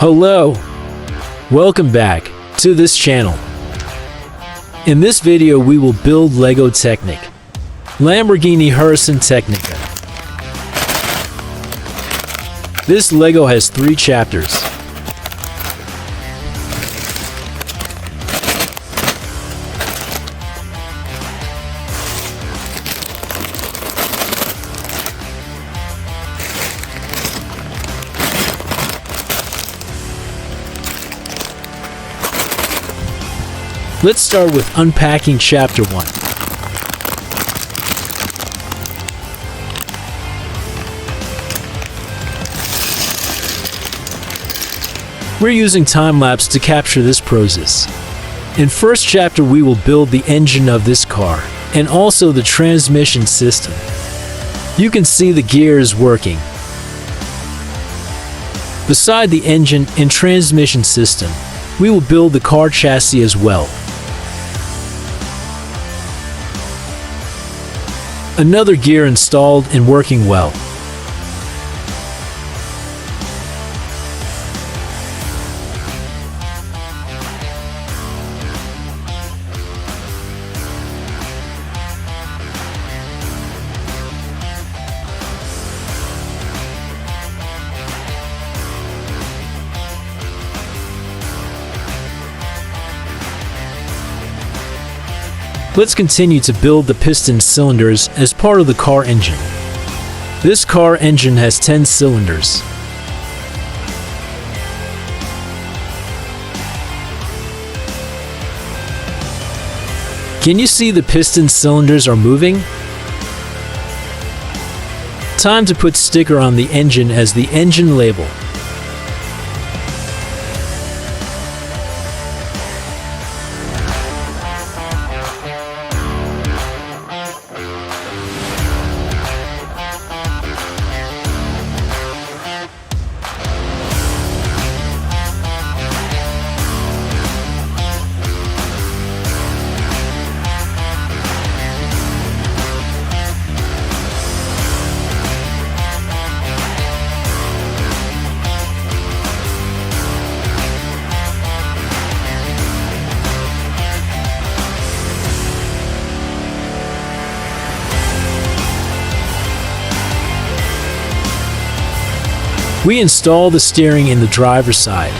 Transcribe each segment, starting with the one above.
Hello, welcome back to this channel. In this video we will build Lego Technic, Lamborghini Huracán Technica. This Lego has 3 chapters. Let's start with unpacking Chapter 1. We're using time-lapse to capture this process. In first chapter we will build the engine of this car, and also the transmission system. You can see the gears working. Beside the engine and transmission system, we will build the car chassis as well. Another gear installed and working well. Let's continue to build the piston cylinders as part of the car engine. This car engine has 10 cylinders. Can you see the piston cylinders are moving? Time to put sticker on the engine as the engine label. We install the steering in the driver's side.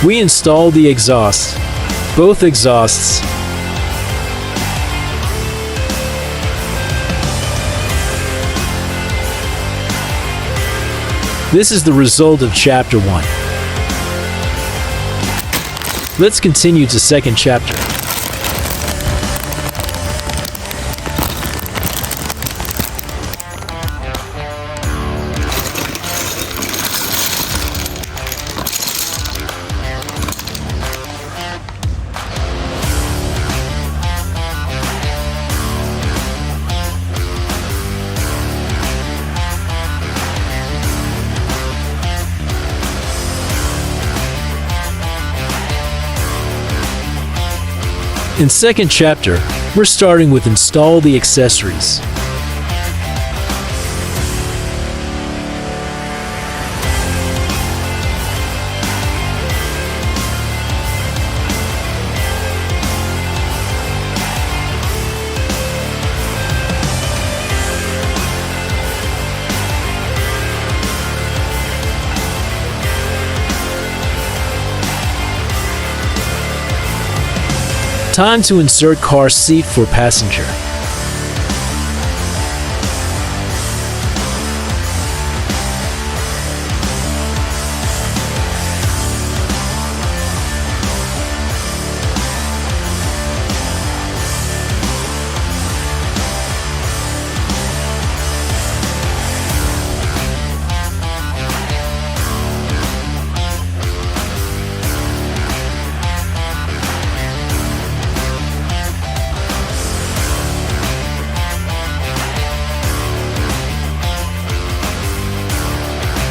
We install the exhaust, both exhausts. This is the result of Chapter 1. Let's continue to second chapter. In second chapter, we're starting with install the accessories. Time to insert car seat for passenger.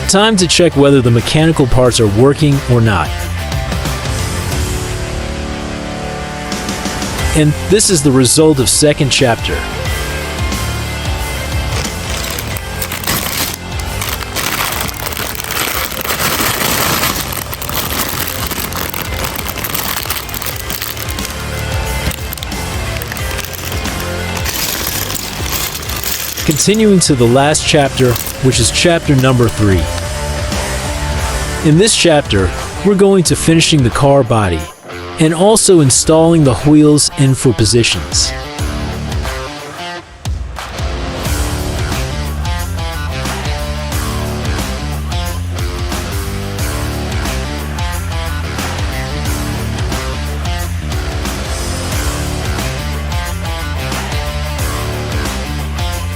Time to check whether the mechanical parts are working or not. And this is the result of second chapter. Continuing to the last chapter, which is chapter number 3. In this chapter, we're going to finishing the car body and also installing the wheels in for positions.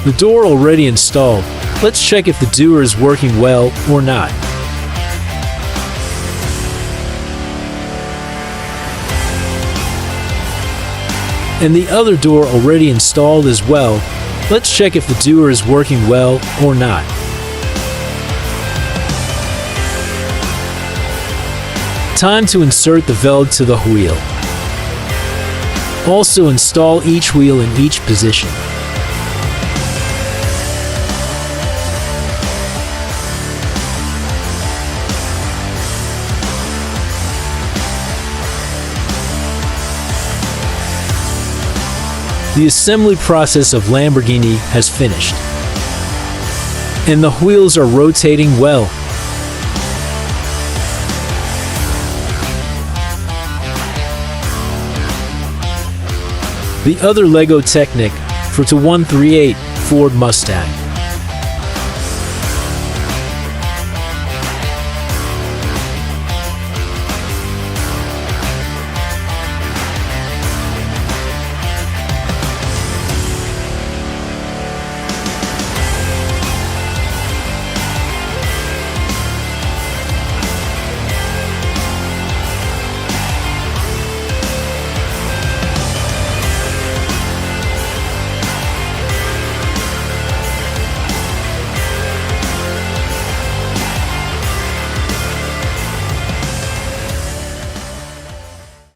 The door already installed. Let's check if the doer is working well or not. And the other door already installed as well. Let's check if the doer is working well or not. Time to insert the veld to the wheel. Also install each wheel in each position. The assembly process of Lamborghini has finished, and the wheels are rotating well. The other Lego Technic for 2138 Ford Mustang.